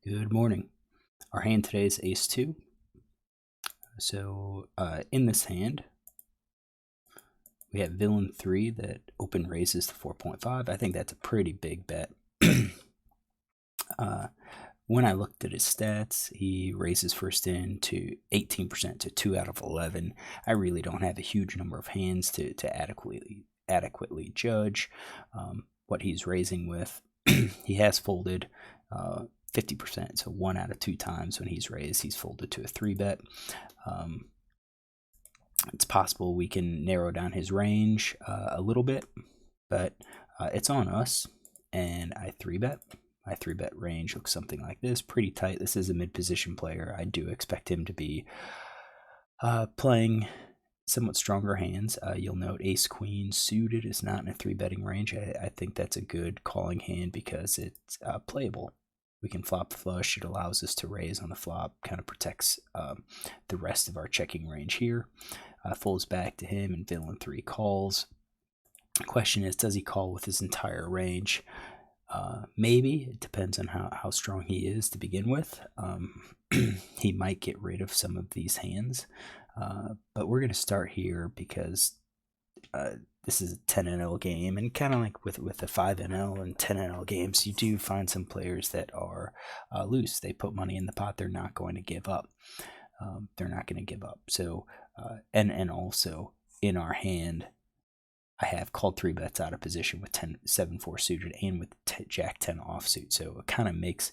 Good morning. Our hand today is Ace 2. So in this hand, we have Villain 3 that open raises to 4.5. I think that's a pretty big bet. When I looked at his stats, he raises first in to 18% to 2 out of 11. I really don't have a huge number of hands to adequately judge what he's raising with. He has folded 50%, so 1 out of 2 times when he's raised, he's folded to a 3-bet. It's possible we can narrow down his range a little bit, but it's on us, and I 3-bet. My 3-bet range looks something like this, pretty tight. This is a mid-position player. I do expect him to be playing somewhat stronger hands. You'll note Ace Queen suited is not in a 3-betting range. I think that's a good calling hand because it's playable. We can flop flush. It allows us to raise on the flop, kind of protects the rest of our checking range here. Folds back to him, and Villain 3 calls. The question is, does he call with his entire range? Maybe. It depends on how strong he is to begin with. He might get rid of some of these hands. But we're going to start here because this is a 10NL game, and kind of like with the 5NL and 10NL games, you do find some players that are loose. They put money in the pot. They're not going to give up. So, and also in our hand, I have called 3-bets out of position with 7-4 suited and with Jack 10 offsuit. So it kind of makes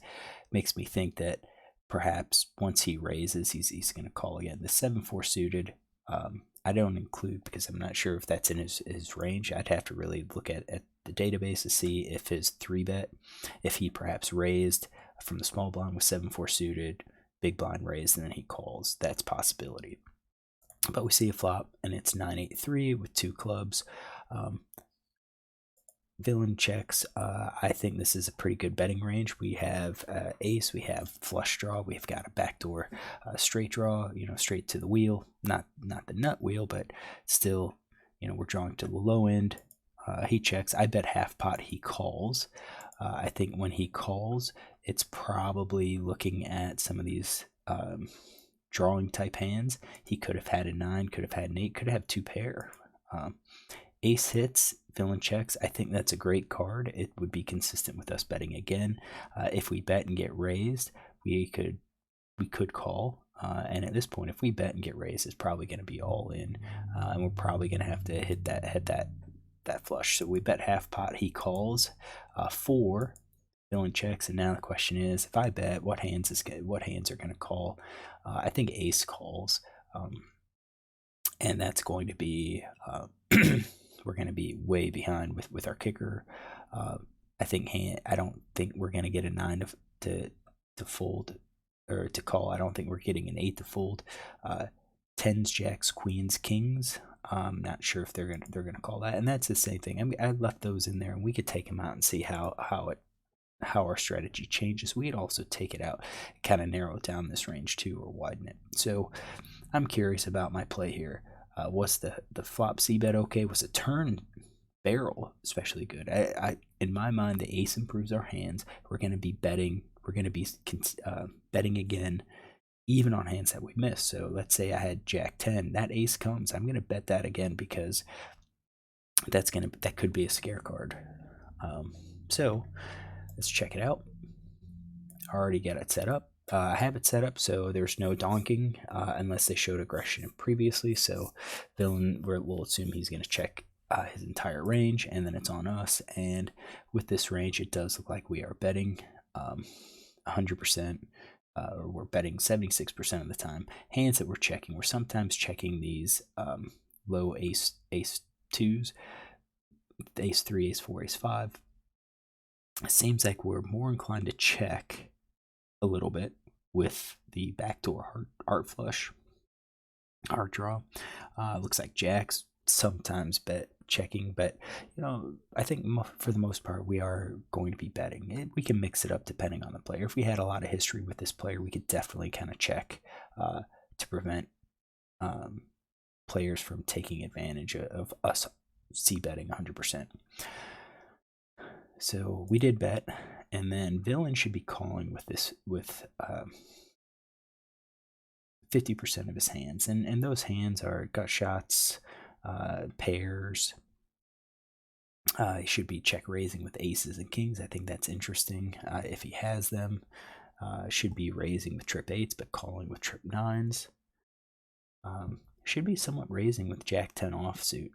me think that perhaps once he raises, he's going to call again. The 7-4 suited, I don't include because I'm not sure if that's in his range. I'd have to really look at the database to see if his 3-bet, if he perhaps raised from the small blind with 7-4 suited, big blind raised, and then he calls. That's a possibility. But we see a flop, and it's 9-8-3 with 2 clubs. Villain checks. I think this is a pretty good betting range. We have ace, we have flush draw, we've got a backdoor straight draw, straight to the wheel. Not the nut wheel, but still, we're drawing to the low end. He checks. I bet half pot he calls. I think when he calls, it's probably looking at some of these drawing type hands. He could have had a 9, could have had an 8, could have 2 pair. Ace hits, villain checks. I think that's a great card. It would be consistent with us betting again. If we bet and get raised, we could call. And at this point, if we bet and get raised, it's probably going to be all in, and we're probably going to have to hit that flush. So we bet half pot. He calls 4. Villain checks, and now the question is, if I bet, what hands are going to call? I think ace calls, and that's going to be we're going to be way behind with our kicker. I don't think we're going to get a 9 to fold or to call. I don't think we're getting an 8 to fold. 10s, jacks, queens, kings. I'm not sure if they're gonna call that, and that's the same thing. I left those in there, and we could take them out and see how our strategy changes. We'd also take it out, kind of narrow down this range too, or widen it. So I'm curious about my play here. Was the flop C bet okay? Was a turn barrel especially good? I in my mind, the ace improves our hands. We're going to be betting. We're going to be betting again, even on hands that we miss. So let's say I had Jack 10. That ace comes. I'm going to bet that again because that could be a scare card. So let's check it out. I already got it set up. I have it set up so there's no donking unless they showed aggression previously. So villain, we'll assume he's going to check his entire range, and then it's on us. And with this range, it does look like we are betting 100%, or we're betting 76% of the time. Hands that we're checking, we're sometimes checking these low ace 2s, ace 3, ace 4, ace 5. It seems like we're more inclined to check a little bit with the backdoor heart flush, heart draw. Looks like jacks sometimes bet checking, but I think for the most part we are going to be betting. We can mix it up depending on the player. If we had a lot of history with this player, we could definitely kind of check to prevent players from taking advantage of us c betting 100%. So we did bet, And then villain should be calling with this with 50% of his hands, and those hands are gut shots, pairs. He should be check raising with aces and kings. I think that's interesting if he has them. Should be raising with trip eights, but calling with trip nines. Should be somewhat raising with jack 10 offsuit,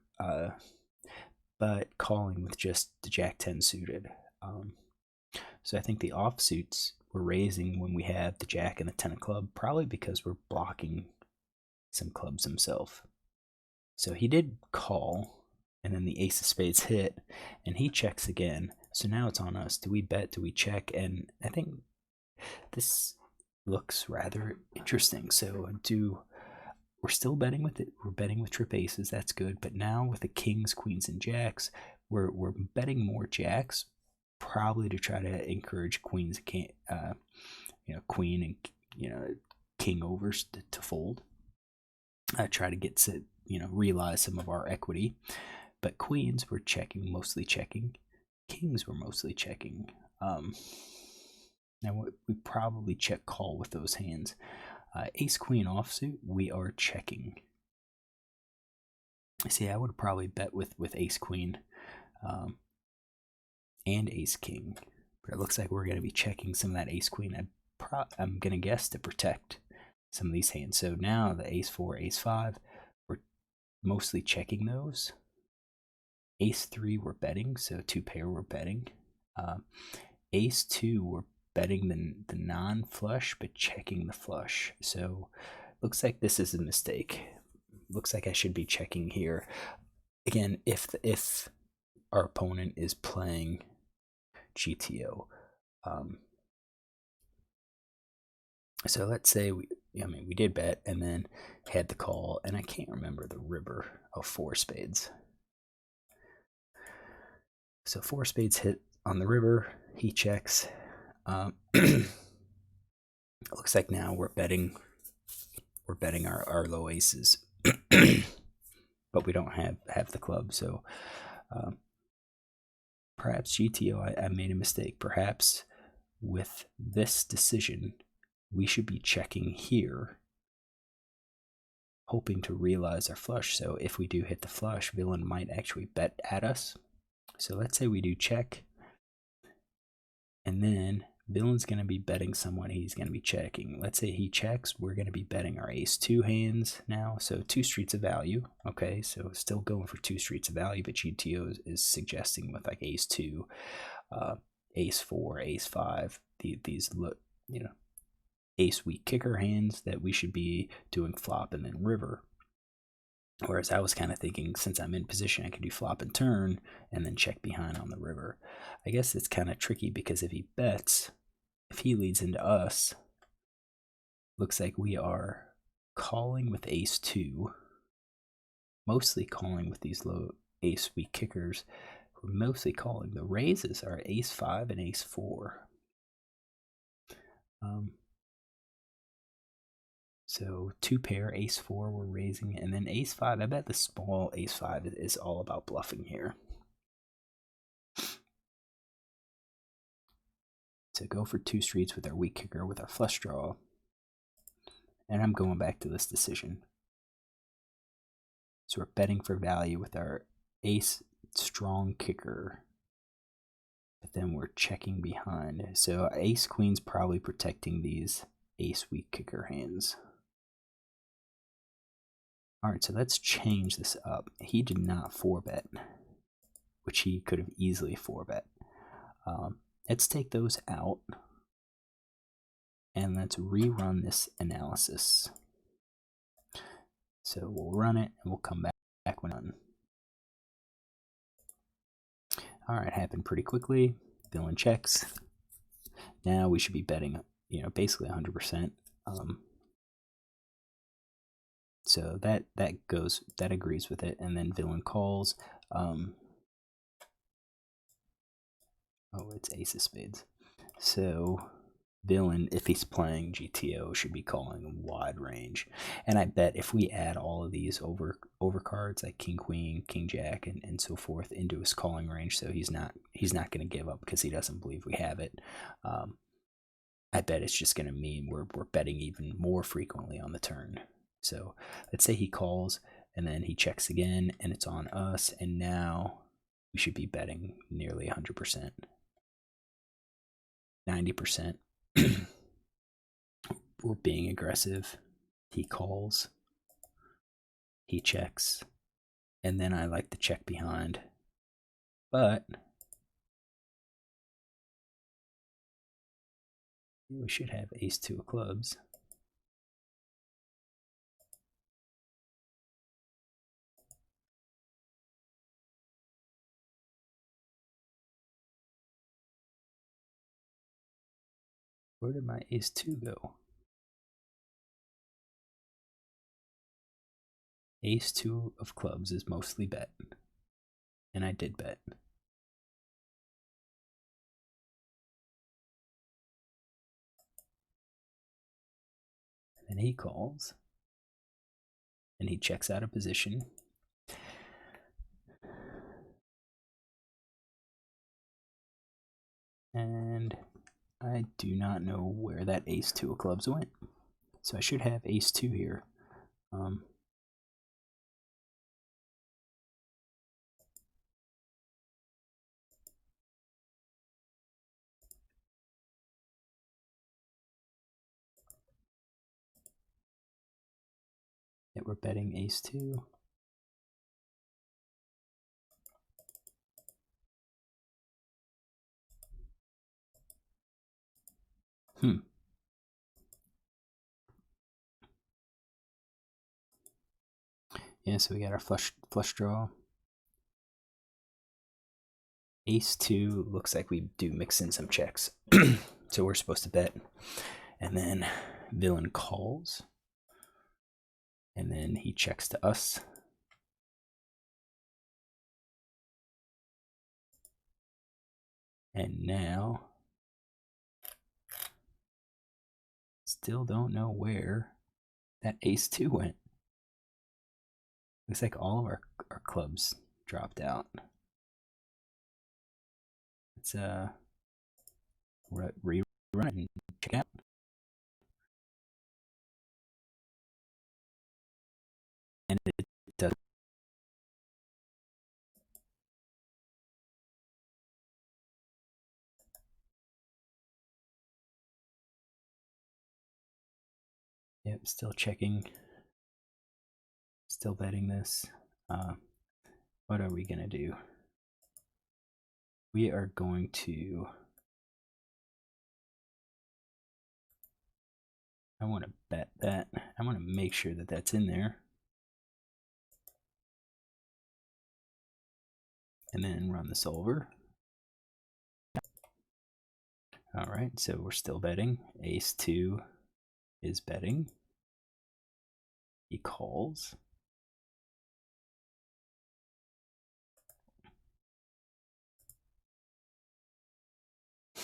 but calling with just the jack 10 suited. So I think the offsuits we're raising when we have the jack and the 10 of club, probably because we're blocking some clubs himself. So he did call, and then the ace of spades hit, and he checks again. So now it's on us. Do we bet? Do we check? And I think this looks rather interesting. So we're still betting with it. We're betting with trip aces. That's good. But now with the kings, queens, and jacks, we're betting more jacks, probably to try to encourage queens, queen and king overs to fold. Try to get to realize some of our equity. But queens were checking, mostly checking. Kings were mostly checking. Now we probably check call with those hands. Ace queen offsuit, we are checking. See, I would probably bet with ace queen and ace king, but it looks like we're going to be checking some of that ace queen. I'm going to guess to protect some of these hands. So now the ace 4, ace 5, we're mostly checking those. Ace 3 we're betting, so 2 pair we're betting. Ace 2 we're betting the non-flush but checking the flush. So looks like this is a mistake. Looks like I should be checking here. Again, if our opponent is playing GTO. So let's say we did bet and then had the call, and I can't remember the river of 4 spades. So 4 spades hit on the river, he checks. It looks like now we're betting our low aces, but we don't have the club. So perhaps GTO, I made a mistake. Perhaps with this decision, we should be checking here, hoping to realize our flush. So if we do hit the flush, villain might actually bet at us. So let's say we do check, and then villain's going to be betting someone he's going to be checking. Let's say he checks, we're going to be betting our ace 2 hands now. So 2 streets of value. Okay, so still going for 2 streets of value, but GTO is suggesting with like ace 2, ace 4, ace 5, these ace weak kicker hands that we should be doing flop and then river. Whereas I was kind of thinking, since I'm in position, I can do flop and turn and then check behind on the river. I guess it's kind of tricky because if he bets, if he leads into us, looks like we are calling with ace 2, mostly calling with these low ace weak kickers. We're mostly calling. The raises are ace 5 and ace 4. So 2 pair, ace 4 we're raising, and then ace 5. I bet the small ace 5 is all about bluffing here. So go for 2 streets with our weak kicker with our flush draw. And I'm going back to this decision. So we're betting for value with our ace strong kicker, but then we're checking behind. So ace queen's probably protecting these ace weak kicker hands. All right, so let's change this up. He did not 4-bet, which he could have easily 4-bet. Let's take those out, and let's rerun this analysis. So we'll run it, and we'll come back when done. All right, happened pretty quickly. Villain checks. Now we should be betting, basically 100%. So that agrees with it, and then villain calls. Oh, it's ace of spades. So villain, if he's playing GTO, should be calling wide range. And I bet if we add all of these over cards like King Queen, King Jack, and so forth into his calling range, so he's not going to give up because he doesn't believe we have it. I bet it's just going to mean we're betting even more frequently on the turn. So let's say he calls and then he checks again and it's on us, and now we should be betting nearly 100%, 90%. We're being aggressive. He calls, he checks, and then I like to check behind. But we should have ace two of clubs. Where did my ace two go? Ace two of clubs is mostly bet. And I did bet. And he calls. And he checks out of position. And I do not know where that ace two of clubs went. So I should have ace two here. That we're betting ace two. Yeah, so we got our flush draw. Ace two looks like we do mix in some checks. So we're supposed to bet. And then villain calls. And then he checks to us. And now, still don't know where that ace two went. Looks like all of our clubs dropped out. Let's rerun and check out. And it does. Yep, still checking. Still betting this. What are we gonna do? We are going to. I want to bet that. I want to make sure that that's in there. And then run the solver. All right, so we're still betting. Ace two is betting. He calls.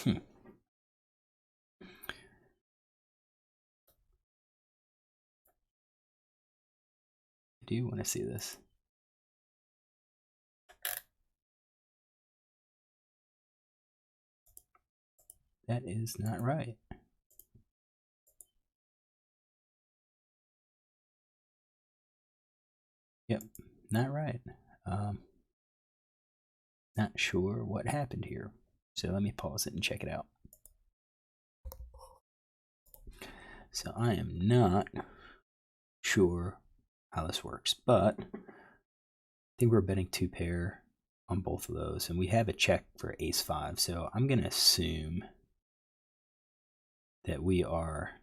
I do want to see this. That is not right. Yep, not right. Not sure what happened here. So let me pause it and check it out. So I am not sure how this works, but I think we're betting two pair on both of those, and we have a check for ace five. So I'm going to assume that we are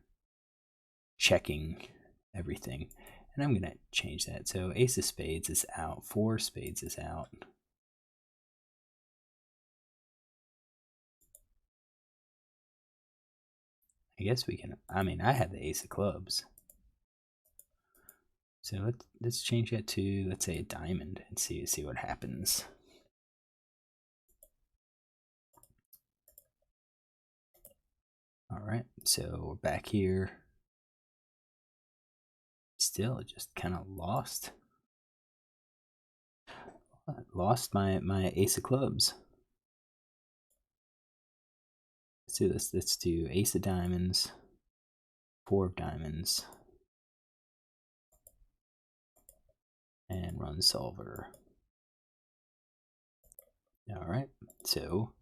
checking everything, and I'm going to change that. So ace of spades is out, four spades is out. I guess we can, I mean, I have the ace of clubs. So let's change that to, let's say, a diamond and see what happens. All right, so we're back here. Still, just kind of lost. Lost my ace of clubs. Let's do this. Let's do ace of diamonds, 4 of diamonds, and run solver. All right, so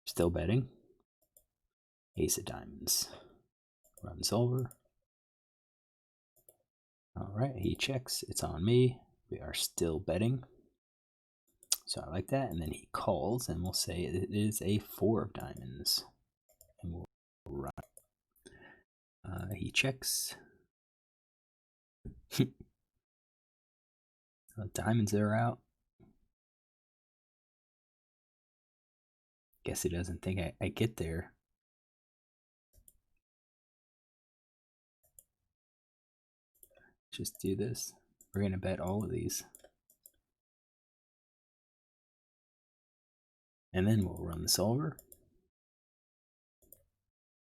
still betting. Ace of diamonds, run solver. All right, he checks. It's on me. We are still betting. So I like that. And then he calls, and we'll say it is a 4 of diamonds. And we'll run. He checks. Diamonds are out. Guess he doesn't think I get there. Just do this. We're going to bet all of these. And then we'll run the solver.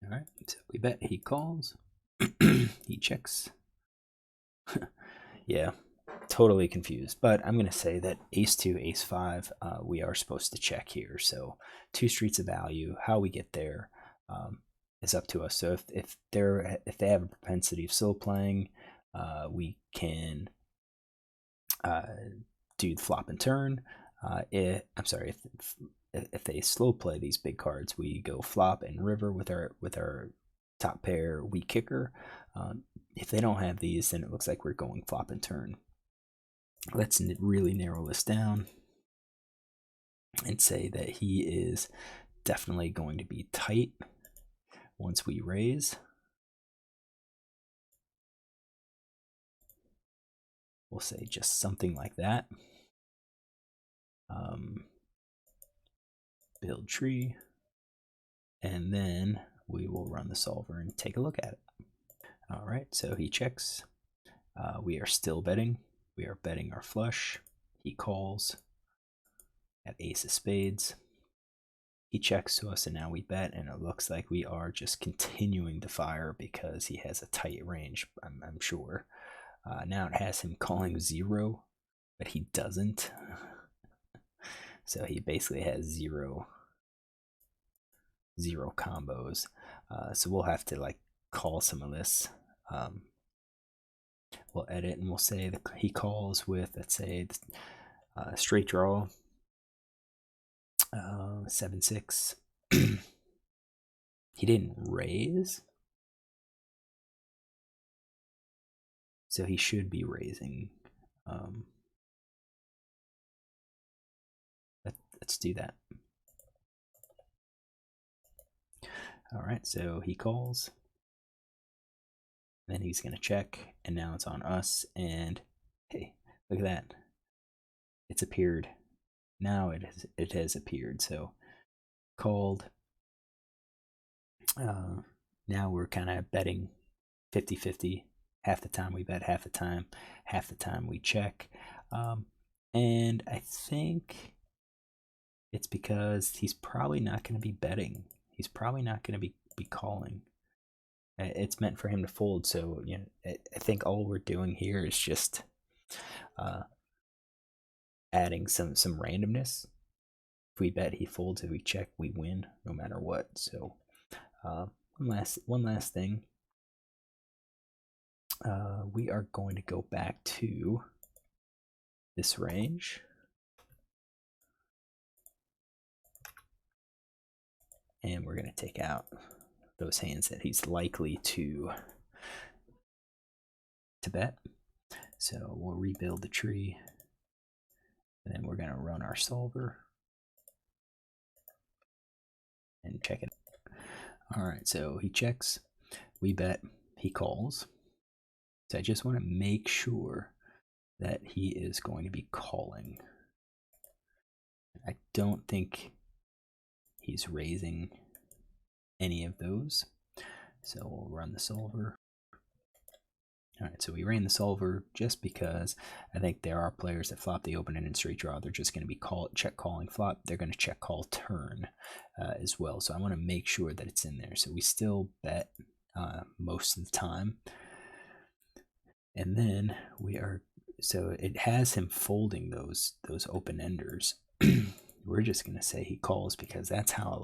All right, so we bet. He calls. He checks. Yeah, totally confused. But I'm going to say that ace 2, ace 5, we are supposed to check here. So 2 streets of value. How we get there is up to us. So if they have a propensity of slow playing, we can do the flop and turn. I'm sorry, if they slow play these big cards, we go flop and river with our top pair, weak kicker. If they don't have these, then it looks like we're going flop and turn. Let's really narrow this down and say that he is definitely going to be tight once we raise. We'll say just something like that. Build tree, and then we will run the solver and take a look at it. All right, so he checks. We are still betting. We are betting our flush. He calls at ace of spades. He checks to us, and now we bet, and it looks like we are just continuing to fire because he has a tight range, I'm sure. Now it has him calling 0, but he doesn't. So he basically has zero combos. So we'll have to like call some of this. We'll edit and we'll say that he calls with, let's say, straight draw, 7-6. He didn't raise, so he should be raising. Let's do that. All right, so he calls. Then he's going to check, and now it's on us. And hey, look at that. It's appeared. Now it has appeared. So called. Now we're kind of betting 50-50. Half the time we bet, half the time we check. And I think it's because he's probably not going to be betting. He's probably not going to be calling. It's meant for him to fold, so you know, I think all we're doing here is just adding some randomness. If we bet, he folds. If we check, we win, no matter what. So one last thing. We are going to go back to this range. And we're going to take out those hands that he's likely to bet. So we'll rebuild the tree. And then we're going to run our solver. And check it. All right, so he checks. We bet. He calls. So I just want to make sure that he is going to be calling. I don't think he's raising any of those. So we'll run the solver. All right, so we ran the solver just because I think there are players that flop the open-ended straight draw. They're just going to be check calling flop. They're going to check call turn as well. So I want to make sure that it's in there. So we still bet most of the time. And then we are, so it has him folding those open-enders. We're just going to say he calls because that's how a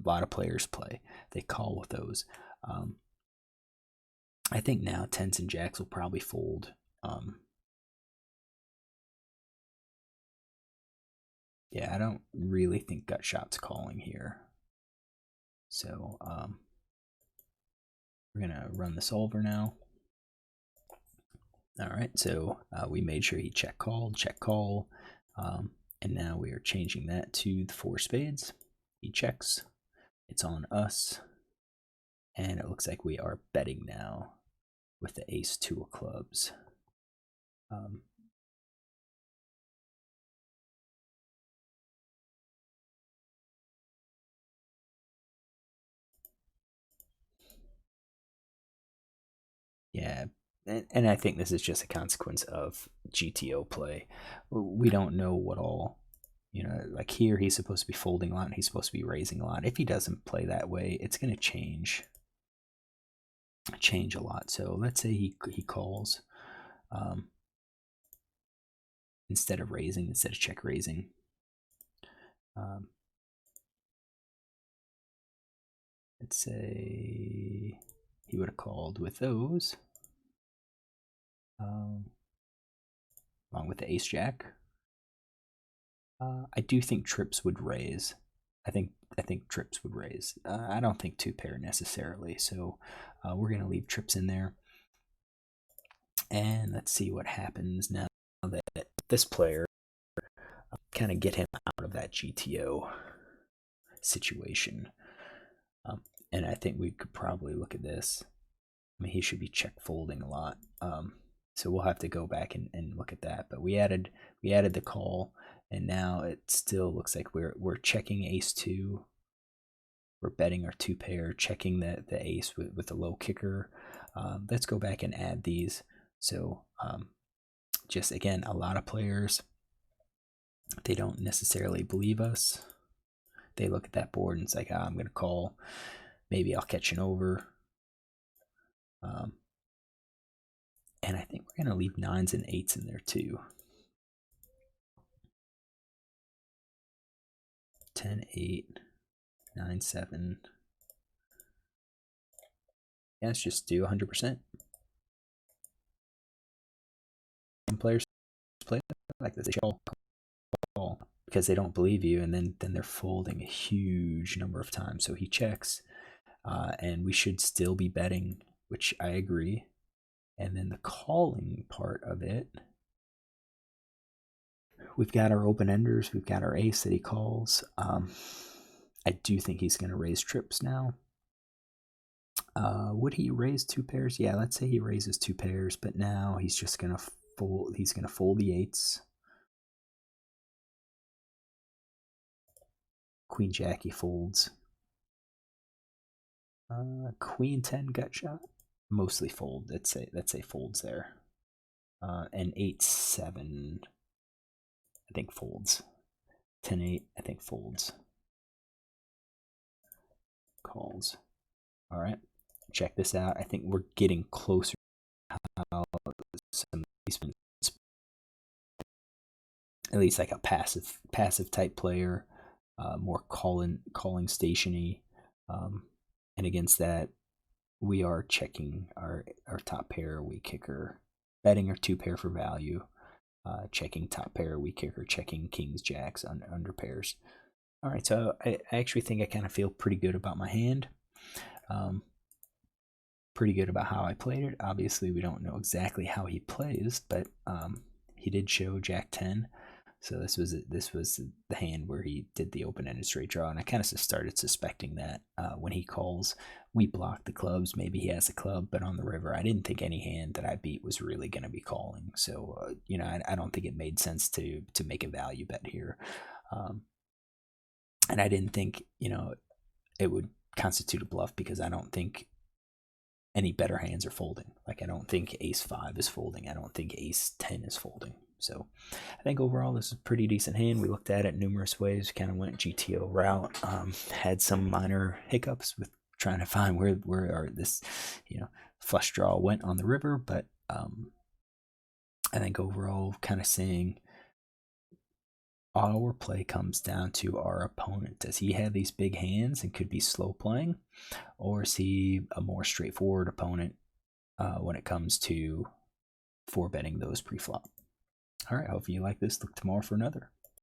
lot of players play. They call with those. I think now tens and jacks will probably fold. Yeah, I don't really think gut shot's calling here. So we're gonna run the solver now. All right, so we made sure he check call, and now we are changing that to the 4 spades. He checks. It's on us, and it looks like we are betting now with the ace 2 of clubs. Yeah, and I think this is just a consequence of GTO play. We don't know what all, like here he's supposed to be folding a lot and he's supposed to be raising a lot. If he doesn't play that way, it's going to change a lot. So let's say he calls instead of check raising. Let's say he would have called with those. Along with the ace jack. I do think trips would raise. I think trips would raise. I don't think 2 pair necessarily, so we're gonna leave trips in there. And let's see what happens now that this player kind of get him out of that GTO situation. And I think we could probably look at this. I mean, he should be check folding a lot. So we'll have to go back and look at that. But we added the call, and now it still looks like we're checking ace 2. We're betting our 2 pair, checking the ace with the low kicker. Let's go back and add these. So just again, a lot of players, they don't necessarily believe us. They look at that board and it's like, I'm going to call. Maybe I'll catch an over. And I think we're going to leave 9s and 8s in there too. 10, 8, 9, 7. Yeah, let's just do 100%. Some players play like this. They call because they don't believe you, and then they're folding a huge number of times. So he checks, and we should still be betting, which I agree. And then the calling part of it, we've got our open enders, we've got our ace that he calls. I do think he's going to raise trips now. Would he raise 2 pairs? Yeah, let's say he raises 2 pairs, but now he's just going to fold. He's going to fold the 8s. Queen jack he folds. Queen 10 gut shot, mostly fold. Let's say folds there. And 8 7, I think folds. 10 8, I think folds. Calls. All right, check this out. I think we're getting closer to how some of these, at least like a passive type player, more calling stationy, and against that we are checking our top pair, weak kicker, betting our 2 pair for value, checking top pair, weak kicker, checking kings, jacks, under pairs. All right, so I actually think I kind of feel pretty good about my hand. Pretty good about how I played it. Obviously, we don't know exactly how he plays, but he did show Jack 10. So this was the hand where he did the open-ended straight draw, and I kind of started suspecting that when he calls, we block the clubs. Maybe he has a club, but on the river, I didn't think any hand that I beat was really going to be calling. So I don't think it made sense to make a value bet here, and I didn't think it would constitute a bluff because I don't think any better hands are folding. Like I don't think ace 5 is folding. I don't think ace 10 is folding. So I think overall this is a pretty decent hand. We looked at it numerous ways, kind of went GTO route, had some minor hiccups with trying to find where this, flush draw went on the river, but I think overall kind of seeing our play comes down to our opponent. Does he have these big hands and could be slow playing, or is he a more straightforward opponent when it comes to 4-betting those pre-flop? All right, hope you like this. Look tomorrow for another.